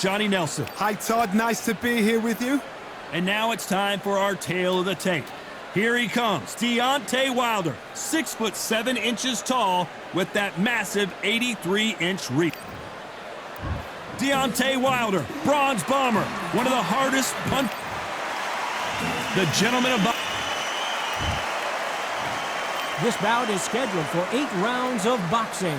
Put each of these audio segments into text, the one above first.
Johnny Nelson. Hi, Todd. Nice to be here with you. And now it's time for our tale of the tape. Here he comes, Deontay Wilder, 6'7" tall with that massive 83-inch reach. Deontay Wilder, bronze bomber, one of the hardest punch. The gentleman of This bout is scheduled for 8 rounds of boxing.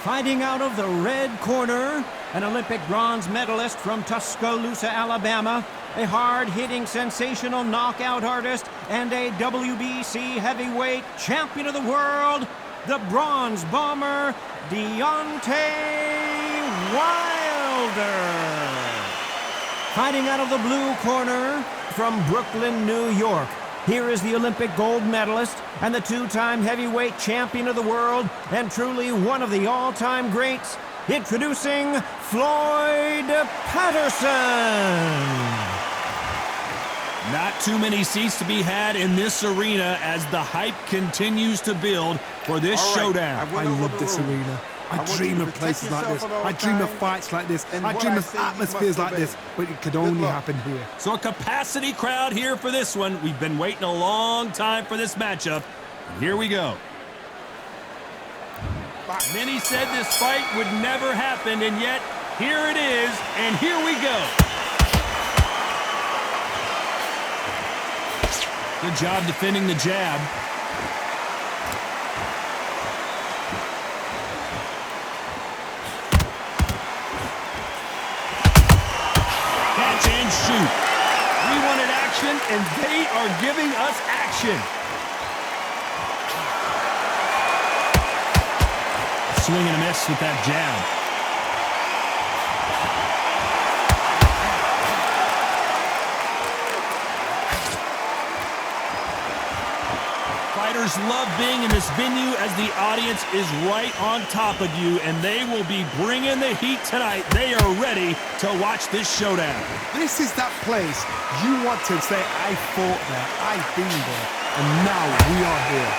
Fighting out of the red corner, an Olympic bronze medalist from Tuscaloosa, Alabama, a hard-hitting, sensational knockout artist, and a WBC heavyweight champion of the world, the bronze bomber, Deontay Wilder. Fighting out of the blue corner, from Brooklyn, New York, here is the Olympic gold medalist and the 2-time heavyweight champion of the world and truly one of the all-time greats, introducing Floyd Patterson. Not too many seats to be had in this arena as the hype continues to build for this showdown. I love this arena. I dream of places like this. I dream of fights like this. I dream of atmospheres like this, but it could only happen here. So a capacity crowd here for this one. We've been waiting a long time for this matchup. And here we go. Many said this fight would never happen, and yet here it is, and here we go. Good job defending the jab. Catch and shoot. We wanted action, and they are giving us action. Swing and a miss with that jab. Fighters love being in this venue as the audience is right on top of you, and they will be bringing the heat tonight. They are ready to watch this showdown. This is that place you want to say, I fought there, I've been there, and now we are here.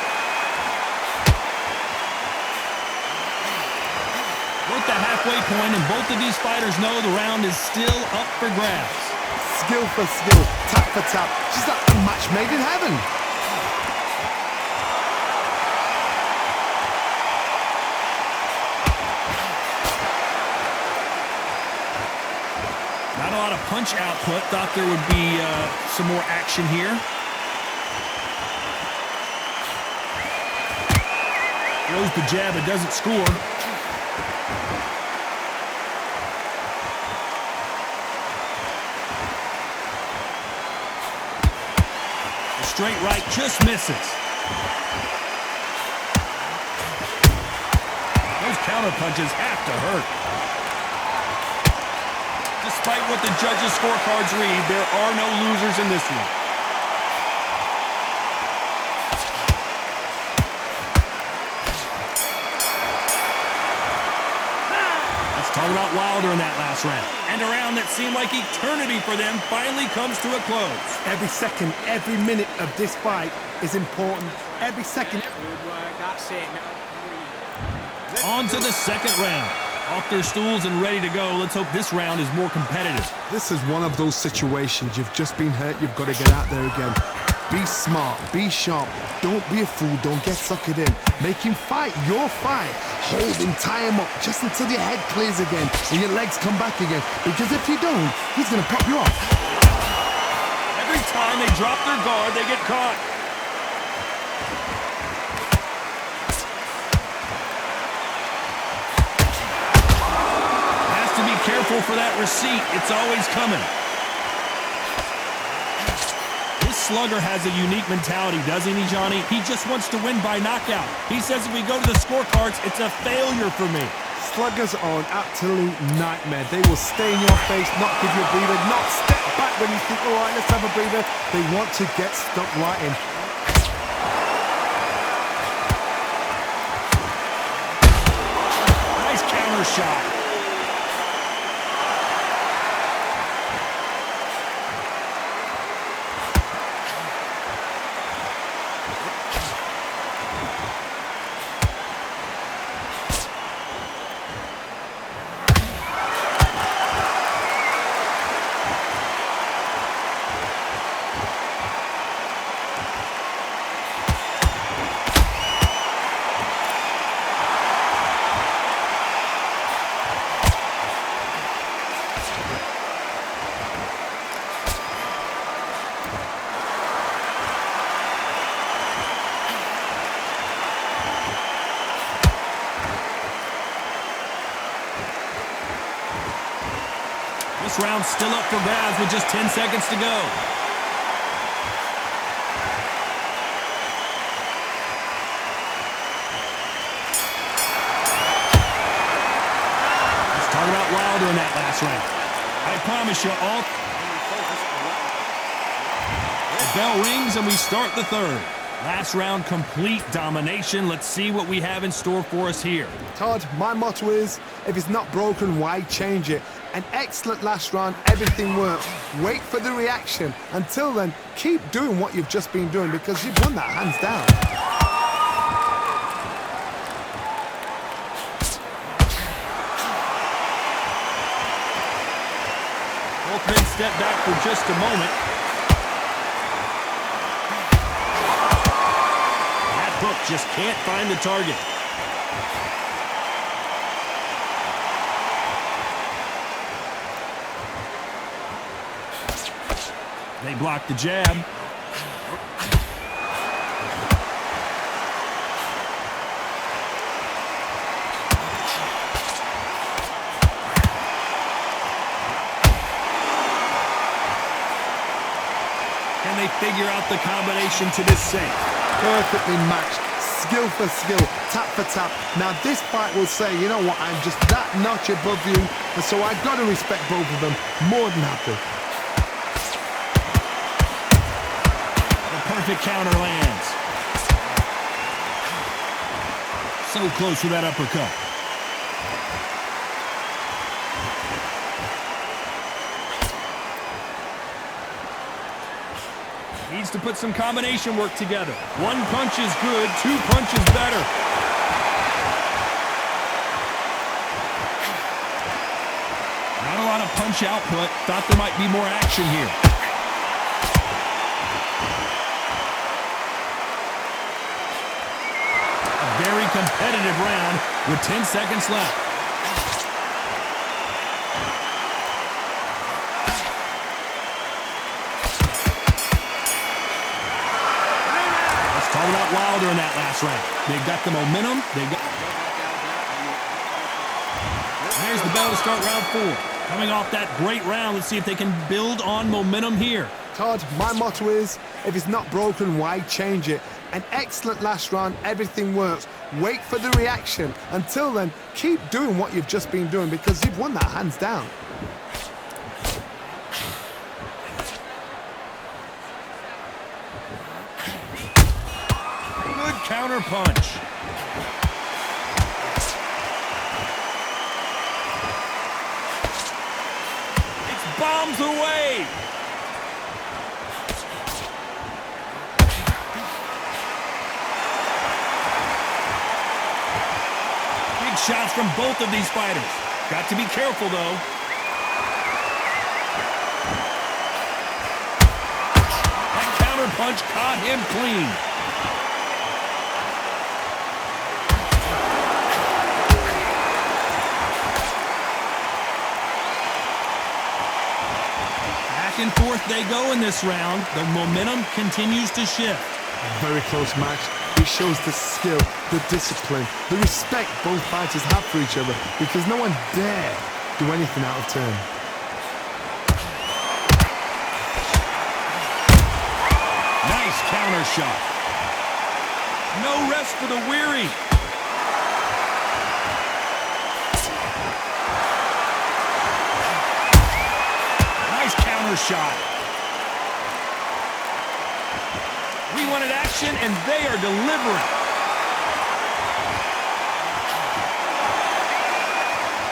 We're at the halfway point, and both of these fighters know the round is still up for grabs. Skill for skill, tap for tap, just like a match made in heaven. Not a lot of punch output. Thought there would be some more action here. Throws the jab, it doesn't score. The straight right just misses. Those counter punches have to hurt. Despite what the judges' scorecards read, there are no losers in this one. Let's talk about Wilder in that last round. And a round that seemed like eternity for them finally comes to a close. Every second, every minute of this fight is important. Every second. That's it. On to the second round. Off their stools and ready to go. Let's hope this round is more competitive. This is one of those situations. You've just been hurt. You've got to get out there again. Be smart. Be sharp. Don't be a fool. Don't get suckered in. Make him fight your fight. Hold him. Tie him up just until your head clears again and your legs come back again. Because if you don't, he's going to pop you off. Every time they drop their guard, they get caught. Careful for that receipt. It's always coming. This slugger has a unique mentality, doesn't he, Johnny? He just wants to win by knockout. He says if we go to the scorecards, it's a failure for me. Sluggers are an absolute nightmare. They will stay in your face, not give you a breather, not step back when you think, all right, let's have a breather. They want to get stuck right in. Nice counter shot. This round's still up for grabs with just 10 seconds to go. Let's talk about Wilder in that last round. I promise you all. The bell rings and we start the third. Last round, complete domination. Let's see what we have in store for us here. Todd, my motto is, if it's not broken, why change it? An excellent last round, everything works. Wait for the reaction. Until then, keep doing what you've just been doing because you've won that hands down. Both men step back for just a moment. That hook just can't find the target. They block the jab. Can they figure out the combination to this sink? Perfectly matched, skill for skill, tap for tap. Now this fight will say, you know what, I'm just that notch above you, and so I've got to respect both of them. More than happy. Perfect counter lands. So close with that uppercut. Needs to put some combination work together. One punch is good, two punches better. Not a lot of punch output. Thought there might be more action here. Very competitive round with 10 seconds left. Let's talk about Wilder in that last round. They've got the momentum. There's the bell to start round 4. Coming off that great round, let's see if they can build on momentum here. Todd, my motto is, if it's not broken, why change it? An excellent last round, everything works. Wait for the reaction. Until then, keep doing what you've just been doing because you've won that hands down. Good counter punch. It's bombs away. Shots from both of these fighters. Got to be careful, though. That counter punch caught him clean. Back and forth they go in this round. The momentum continues to shift. Very close match. It shows the skill, the discipline, the respect both fighters have for each other because no one dare do anything out of turn. Nice counter shot. No rest for the weary. Nice counter shot. We wanted action, and they are delivering.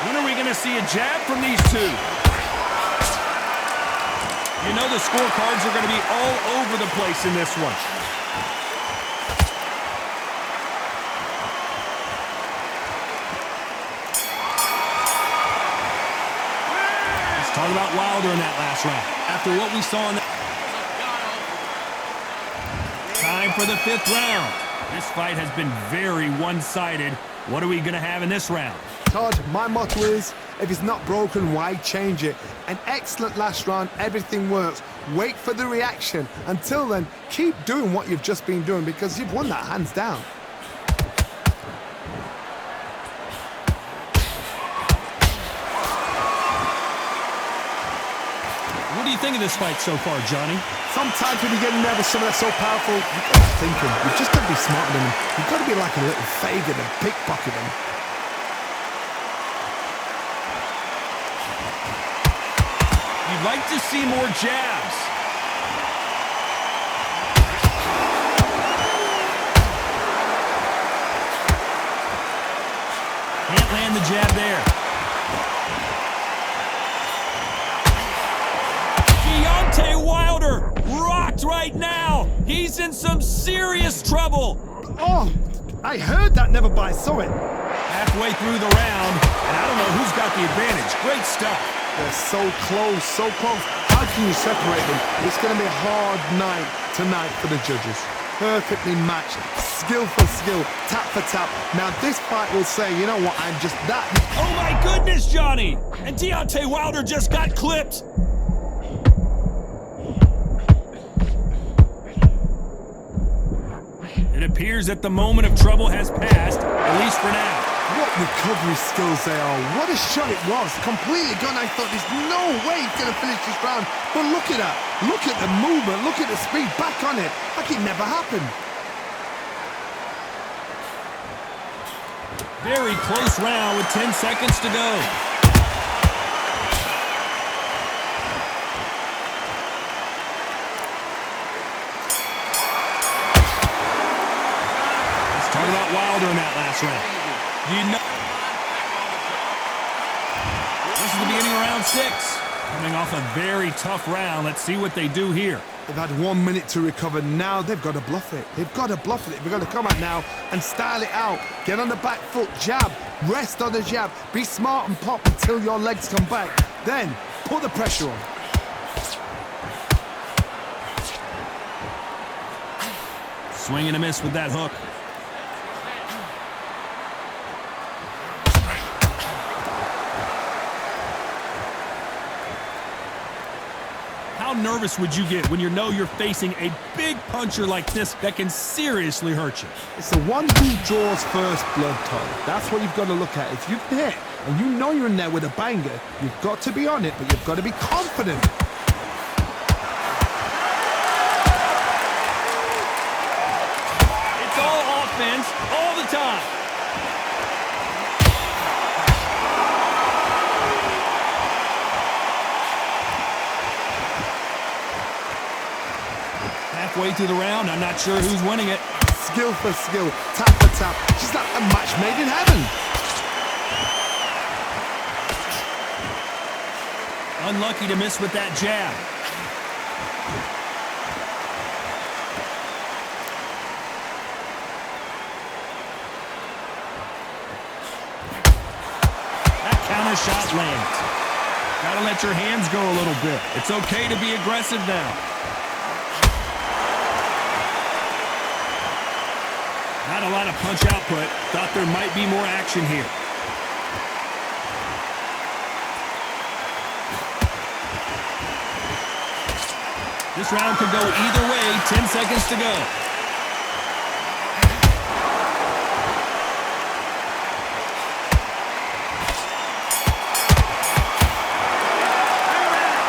When are we going to see a jab from these two? You know the scorecards are going to be all over the place in this one. Let's talk about Wilder in that last round. After what we saw in the time for the 5th round. This fight has been very one-sided. What are we going to have in this round? Todd, my motto is, if it's not broken, why change it? An excellent last round, everything works. Wait for the reaction. Until then, keep doing what you've just been doing because you've won that hands down. What do you think of this fight so far, Johnny? Sometimes when you get nervous, something that's so powerful, you've got to think him. You've just got to be smarter than him. You've got to be like a little Fagin and pickpocket him. You'd like to see more jabs. Can't land the jab there. Deontay Wilder rocked right now. He's in some serious trouble. Oh, I heard that never by saw it. Halfway through the round, and I don't know who's got the advantage. Great stuff. They're so close, so close. How can you separate them? It's going to be a hard night tonight for the judges. Perfectly matched, skill for skill, tap for tap. Now this fight will say, you know what, I'm just that. Oh my goodness, Johnny! And Deontay Wilder just got clipped. It appears that the moment of trouble has passed, at least for now. What recovery skills they are. What a shot it was. Completely gone. I thought there's no way he's going to finish this round. But look at that. Look at the movement. Look at the speed. Back on it. Like it never happened. Very close round with 10 seconds to go. Let's talk about Wilder in that last round. You know, this is the beginning of round 6. Coming off a very tough round. Let's see what they do here. They've had 1 minute to recover. Now they've got to bluff it. They've got to bluff it. They've got to come out now and style it out. Get on the back foot, jab, rest on the jab. Be smart and pop until your legs come back. Then put the pressure on. Swing and a miss with that hook. How nervous would you get when you know you're facing a big puncher like this that can seriously hurt you? It's the one who draws first blood, Todd. That's what you've got to look at. If you hit and you know you're in there with a banger, you've got to be on it, but you've got to be confident. It's all offense all the time. Halfway through the round, I'm not sure who's winning it. Skill for skill, tap for tap. Just like a match made in heaven. Unlucky to miss with that jab. That counter shot lands. Gotta let your hands go a little bit. It's okay to be aggressive now. Not a lot of punch output. Thought there might be more action here. This round could go either way. 10 seconds to go.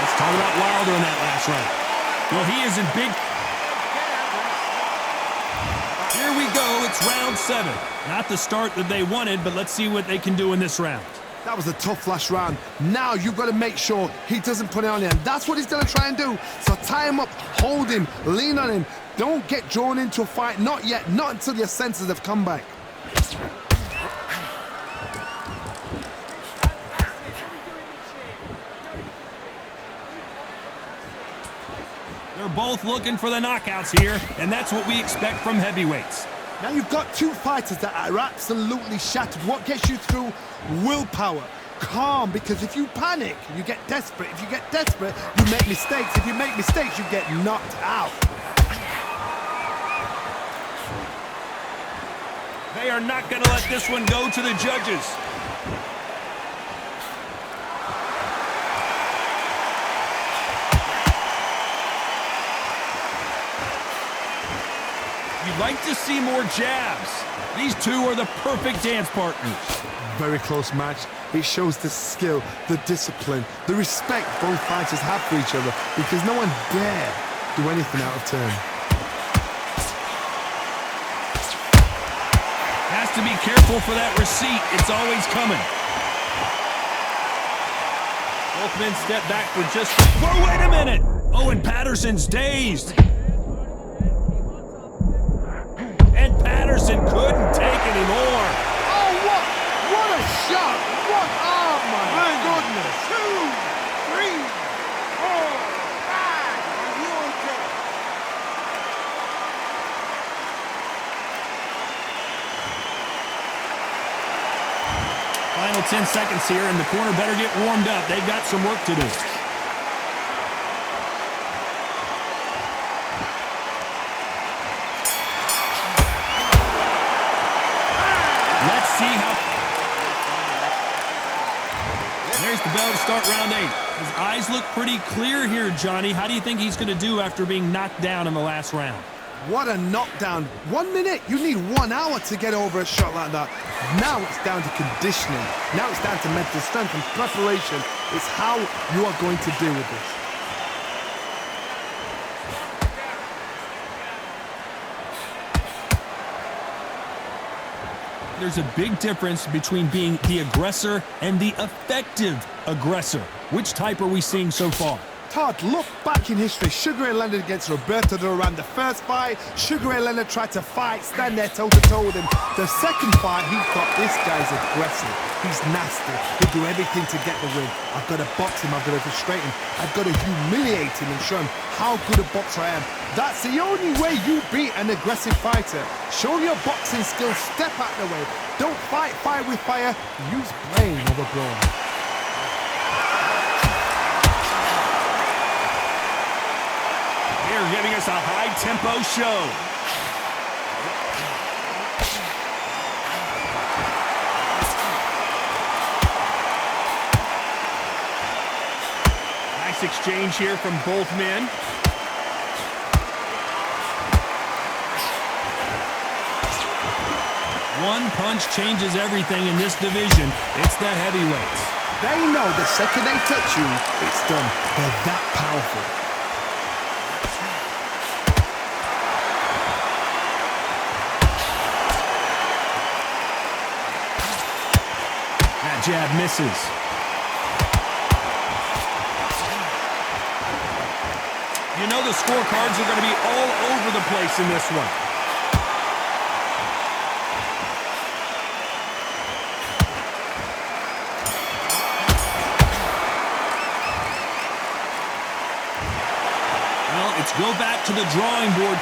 Let's talk about Wilder in that last round. Well, he is in big... Here we go, it's round 7. Not the start that they wanted, but let's see what they can do in this round. That was a tough last round. Now you've got to make sure he doesn't put it on you. And that's what he's going to try and do. So tie him up, hold him, lean on him. Don't get drawn into a fight. Not yet. Not until your senses have come back. They're both looking for the knockouts here, and that's what we expect from heavyweights. Now you've got two fighters that are absolutely shattered. What gets you through? Willpower. Calm, because if you panic, you get desperate. If you get desperate, you make mistakes. If you make mistakes, you get knocked out. They are not going to let this one go to the judges. I'd like to see more jabs. These two are the perfect dance partners. Very close match. It shows the skill, the discipline, the respect both fighters have for each other because no one dare do anything out of turn. Has to be careful for that receipt. It's always coming. Both men step back for just... Whoa, wait a minute! Oh, and Patterson's dazed. And Patterson couldn't take anymore. Oh, what a shot! What? Oh, my goodness! 2, 3, 4, 5. Are you okay? Final 10 seconds here, and the corner better get warmed up. They've got some work to do. Let's see how... There's the bell to start round 8. His eyes look pretty clear here, Johnny. How do you think he's going to do after being knocked down in the last round? What a knockdown. 1 minute? You need 1 hour to get over a shot like that. Now it's down to conditioning. Now it's down to mental strength and preparation. It's how you are going to deal with this. There's a big difference between being the aggressor and the effective aggressor. Which type are we seeing so far? Todd, look back in history. Sugar Ray Leonard against Roberto Duran. The first fight, Sugar Ray Leonard tried to fight, stand there toe-to-toe with him. The second fight, he thought, this guy's aggressive. He's nasty. He'll do everything to get the win. I've got to box him. I've got to frustrate him. I've got to humiliate him and show him how good a boxer I am. That's the only way you beat an aggressive fighter. Show your boxing skills. Step out of the way. Don't fight fire with fire. Use brain over brawn. They're giving us a high-tempo show. Nice exchange here from both men. One punch changes everything in this division. It's the heavyweights. They know the second they touch you, it's done. They're that powerful. Jab misses. You know the scorecards are going to be all over the place in this one. Well, it's go back to the drawing board.